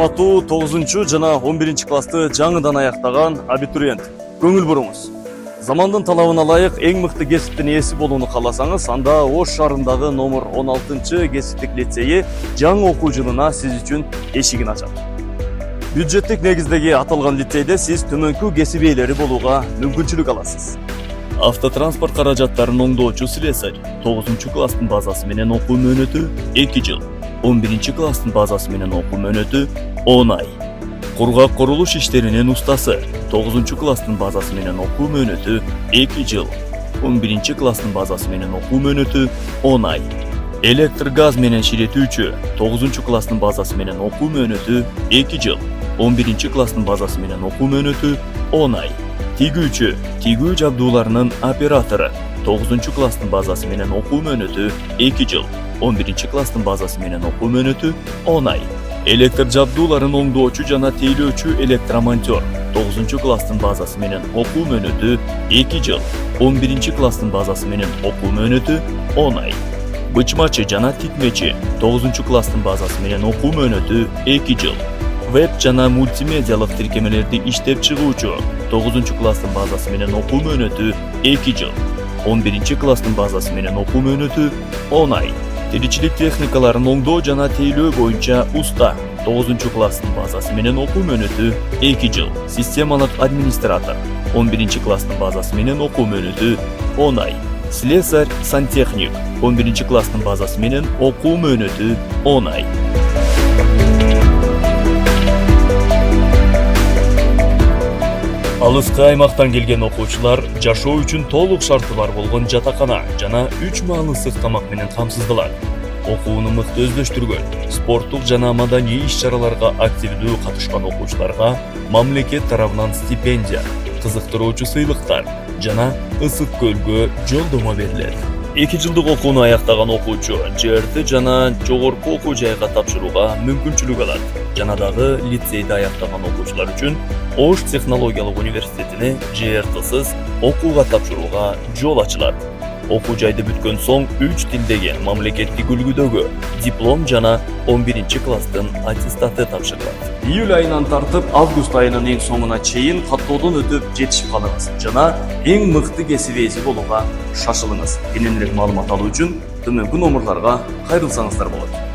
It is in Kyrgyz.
Урматтуу 9 жана 11 классты жаңыдан аяктаган абитуриент, көңүл буруңуз. Замандын талабына ылайык эң мыкты кесиптин ээси болууну кааласаңыз, анда Ош шаарындагы номер 16 кесиптик лицейи жаңы окуу жылына сиз үчүн эшигин ачат. Бюджеттик негиздеги аталган лицейде сиз төмөнкү кесип ээлери болууга мүмкүнчүлүк аласыз. Автотранспорт каражаттарын оңдоочу слесарь 9 класстын базасы менен окуу мөөнөтү 2 жыл. 11 класстын базасы менен окуу мөөнөтү 10 ай. Кургак курулуш иштеринин устасы 9 класстын базасы менен окуу мөөнөтү 2 жыл. 11 класстын базасы менен окуу мөөнөтү 10 ай. Электр газ менен ширетүүчү 9 класстын базасы менен окуу мөөнөтү 2 жыл. 11 класстын базасы менен окуу мөөнөтү 10 ай. Тигүүчү, тигүү жабдууларынын оператору 9 класстын базасы менен окуу мөөнөтү 2 жыл. 11 класстын базасы менен окуу мөөнөтү 10 ай. Электр жабдууларын оңдоочу жана тейлөөчү электромонтер 9 класстын базасы менен окуу мөөнөтү 2 жыл. 11 класстын базасы менен окуу мөөнөтү 10 ай. Бычмачы жана тикмечи 9 класстын базасы менен окуу мөөнөтү 2 жыл. Веб жана мультимедиалык тиркемелерди иштеп чыгуучу 9 класстын базасы менен окуу мөөнөтү 2 жыл. 11 класстын базасы менен окуу мөөнөтү 10 ай. Тиричилик техникаларын оңдоо жана тейлөө боюнча уста 9 класстын базасы менен окуу мөөнөтү 2 жыл. Системалык администратор 11 класстын базасы менен окуу мөөнөтү 10 ай. Слесарь сантехник 11 класстын базасы менен окуу мөөнөтү 10 ай. Алыскы аймактан келген окуучулар жашоо үчүн толук шарты бар болгон жатакана жана 3 маал ысык тамак менен камсыздалат. Окууну мыкты өздөштүргөн, спорттук жана маданий иш-чараларга активдүү катышкан окуучуларга мамлекет тарабынан стипендия, кызыктыруучу сыйлыктар жана ысык көлгө жолдомо берилет. 2 жылдык окууну аяктаган окуучу ЖРТ жана жогорку окуу жайга тапшырууга мүмкүнчүлүк алат. Жана дагы лицейди аяктаган окуучулар үчүн Ош технологиялык университетине ЖРТсыз окууга тапшырууга жол ачылат. Окуу жайды бүткөн соң 3 тилдеги мамлекеттик үлгүдөгү диплом жана 11 класстын аттестаты тапшырылат. Июль айынан тартып август айынын эң соңуна чейин каттоодон өтүп жетишип калыңыз жана эң мыкты кесип ээси болууга шашылыңыз. Кененирээк маалымат алуу үчүн төмөнкү номерларга кайрылсаңыздар болот.